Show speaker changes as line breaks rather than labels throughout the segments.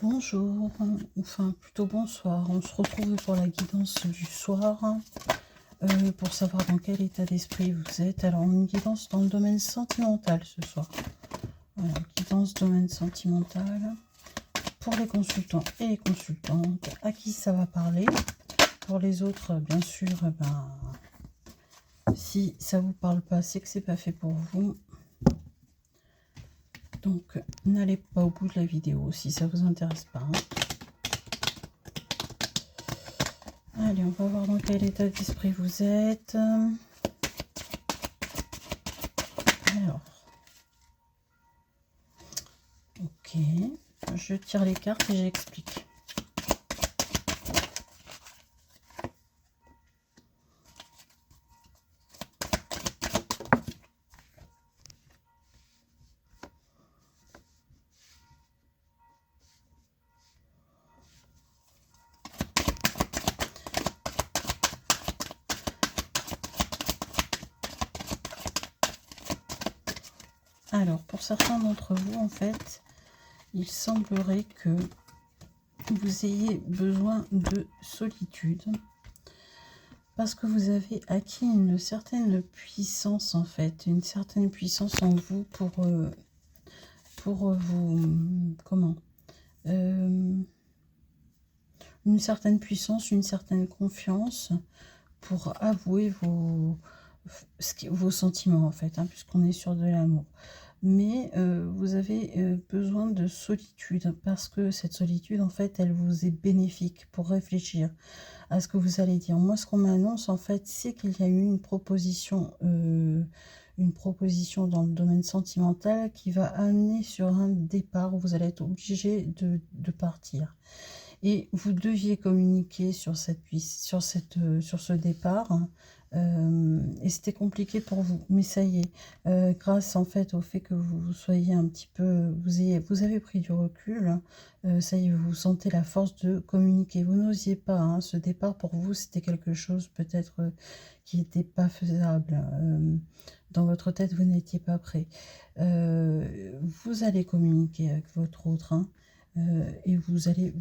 Bonjour, enfin plutôt bonsoir. On se retrouve pour la guidance du soir pour savoir dans quel état d'esprit vous êtes. Alors, une guidance dans le domaine sentimental ce soir. Voilà, guidance domaine sentimental pour les consultants et les consultantes à qui ça va parler. Pour les autres, bien sûr, si ça vous parle pas, c'est que c'est pas fait pour vous. Donc, n'allez pas au bout de la vidéo si ça vous intéresse pas. Allez, on va voir dans quel état d'esprit vous êtes. Alors, ok, je tire les cartes et j'explique. Alors, pour certains d'entre vous, en fait, il semblerait que vous ayez besoin de solitude parce que vous avez acquis une certaine puissance, en fait, une certaine puissance en vous pour vous, comment une certaine puissance, une certaine confiance pour avouer vos sentiments, en fait, hein, puisqu'on est sur de l'amour. Mais vous avez besoin de solitude parce que cette solitude, en fait, elle vous est bénéfique pour réfléchir à ce que vous allez dire. Moi, ce qu'on m'annonce, en fait, c'est qu'il y a eu une proposition dans le domaine sentimental qui va amener sur un départ où vous allez être obligé de partir. Et vous deviez communiquer sur ce départ. Et c'était compliqué pour vous, mais ça y est, grâce en fait au fait que vous soyez un petit peu, vous avez pris du recul, ça y est, vous sentez la force de communiquer. Vous n'osiez pas, hein, ce départ pour vous c'était quelque chose peut-être qui n'était pas faisable. Dans votre tête, vous n'étiez pas prêt. Vous allez communiquer avec votre autre, hein, et vous allez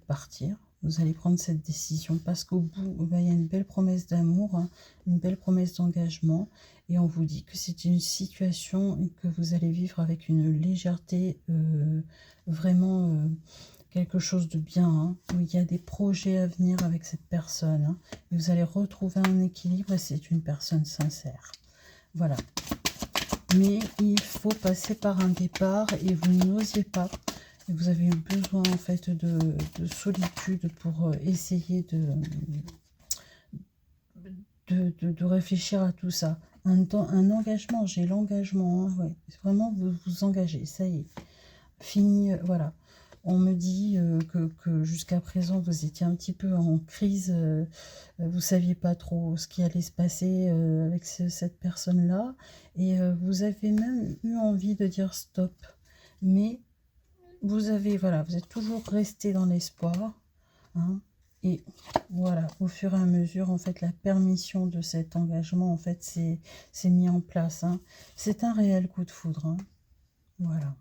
partir. Vous allez prendre cette décision parce qu'au bout, il y a une belle promesse d'amour, hein, une belle promesse d'engagement. Et on vous dit que c'est une situation que vous allez vivre avec une légèreté, vraiment quelque chose de bien, hein, où il y a des projets à venir avec cette personne. Hein, et vous allez retrouver un équilibre et c'est une personne sincère. Voilà. Mais il faut passer par un départ et vous n'osiez pas. Et vous avez eu besoin en fait de solitude pour essayer de réfléchir à tout ça. Un engagement, j'ai l'engagement, hein, ouais. Vraiment vous vous engagez, ça y est. Fini, voilà. On me dit que jusqu'à présent, vous étiez un petit peu en crise, vous saviez pas trop ce qui allait se passer avec cette personne-là. Et vous avez même eu envie de dire stop. Mais vous avez, voilà, vous êtes toujours resté dans l'espoir. Hein, et voilà, au fur et à mesure, en fait, la permission de cet engagement, en fait, c'est mis en place. Hein. C'est un réel coup de foudre. Hein. Voilà.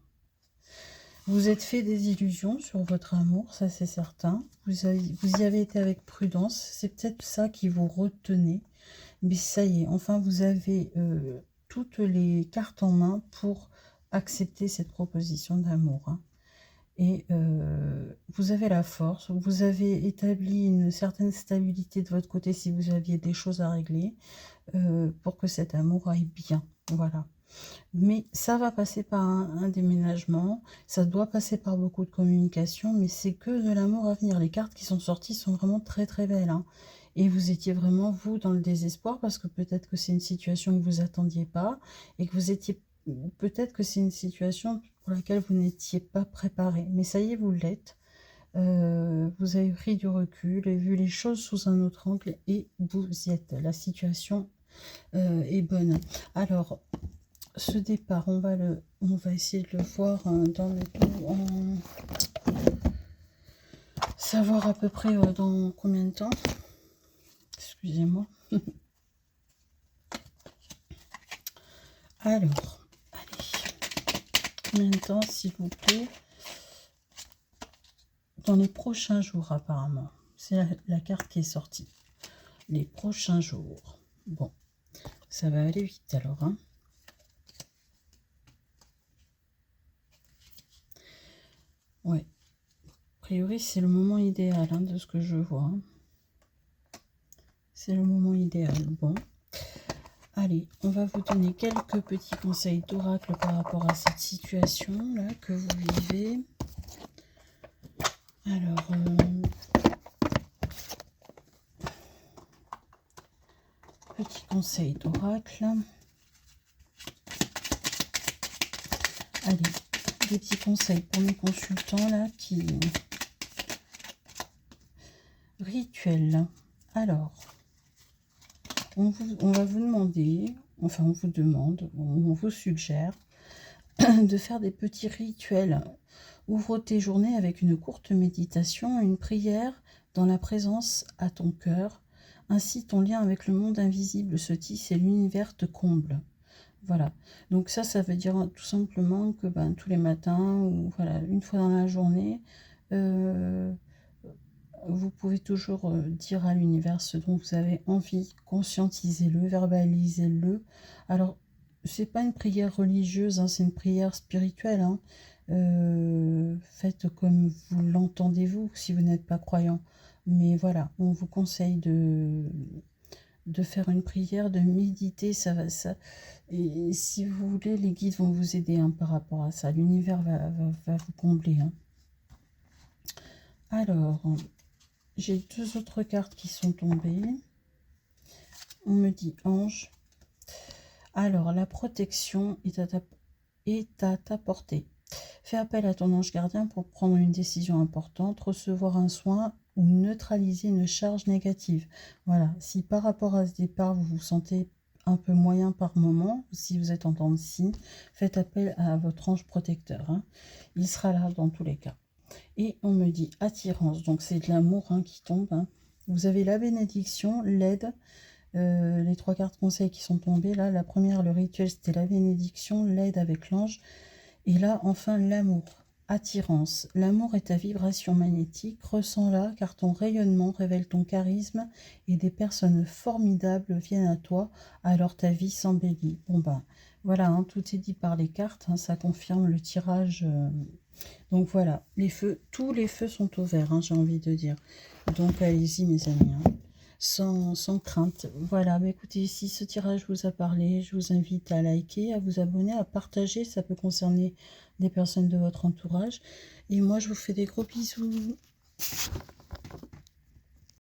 Vous êtes fait des illusions sur votre amour, ça c'est certain. Vous y avez été avec prudence. C'est peut-être ça qui vous retenait. Mais ça y est, enfin, vous avez toutes les cartes en main pour accepter cette proposition d'amour. Hein. Et vous avez la force, vous avez établi une certaine stabilité de votre côté si vous aviez des choses à régler pour que cet amour aille bien. Voilà. Mais ça va passer par un déménagement, ça doit passer par beaucoup de communication, mais c'est que de l'amour à venir. Les cartes qui sont sorties sont vraiment très très belles. Hein. Et vous étiez vraiment, vous, dans le désespoir, parce que peut-être que c'est une situation que vous attendiez pas, et que vous étiez, peut-être que c'est une situation pour laquelle vous n'étiez pas préparé. Mais ça y est, vous l'êtes. Vous avez pris du recul et vu les choses sous un autre angle, et vous y êtes. La situation est bonne. Alors, ce départ, on va essayer de le voir savoir à peu près dans combien de temps. Excusez-moi. Alors, allez. Combien de temps, s'il vous plaît? dans les prochains jours apparemment. C'est la carte qui est sortie. Les prochains jours. Bon, ça va aller vite alors. Hein. Ouais. A priori, c'est le moment idéal hein, de ce que je vois. Hein. C'est le moment idéal. Bon. Allez, on va vous donner quelques petits conseils d'oracle par rapport à cette situation-là que vous vivez. Alors, petit conseil d'oracle. Allez, des petits conseils pour mes consultants là qui... Rituel. Alors, on va vous demander, enfin on vous demande, on vous suggère de faire des petits rituels. Ouvre tes journées avec une courte méditation, une prière dans la présence à ton cœur. Ainsi, ton lien avec le monde invisible se tisse et l'univers te comble. Voilà. Donc ça veut dire tout simplement que tous les matins, ou voilà, une fois dans la journée, vous pouvez toujours dire à l'univers ce dont vous avez envie, conscientisez-le, verbalisez-le. Alors, c'est pas une prière religieuse, hein, c'est une prière spirituelle. Hein. Faites comme vous l'entendez vous, si vous n'êtes pas croyant. Mais voilà, on vous conseille de faire une prière, de méditer, ça. Et si vous voulez, les guides vont vous aider hein, par rapport à ça. L'univers va vous combler. Hein. Alors, j'ai 2 autres cartes qui sont tombées. On me dit ange. Alors, la protection est à ta portée. Fais appel à ton ange gardien pour prendre une décision importante, recevoir un soin ou neutraliser une charge négative. Voilà, si par rapport à ce départ, vous vous sentez un peu moyen par moment, si vous êtes en temps de scie, faites appel à votre ange protecteur. Hein. Il sera là dans tous les cas. Et on me dit attirance, donc c'est de l'amour hein, qui tombe. Hein. Vous avez la bénédiction, l'aide, les 3 cartes conseils qui sont tombées. Là, la première, le rituel, c'était la bénédiction, l'aide avec l'ange. Et là, enfin, l'amour, attirance. L'amour est ta vibration magnétique, ressens-la car ton rayonnement révèle ton charisme et des personnes formidables viennent à toi, alors ta vie s'embellit. Bon voilà, hein, tout est dit par les cartes, hein, ça confirme le tirage. Donc voilà, les feux, tous les feux sont au vert, hein, j'ai envie de dire. Donc allez-y mes amis, hein, sans crainte. Voilà, écoutez, si ce tirage vous a parlé, je vous invite à liker, à vous abonner, à partager, ça peut concerner des personnes de votre entourage. Et moi, je vous fais des gros bisous.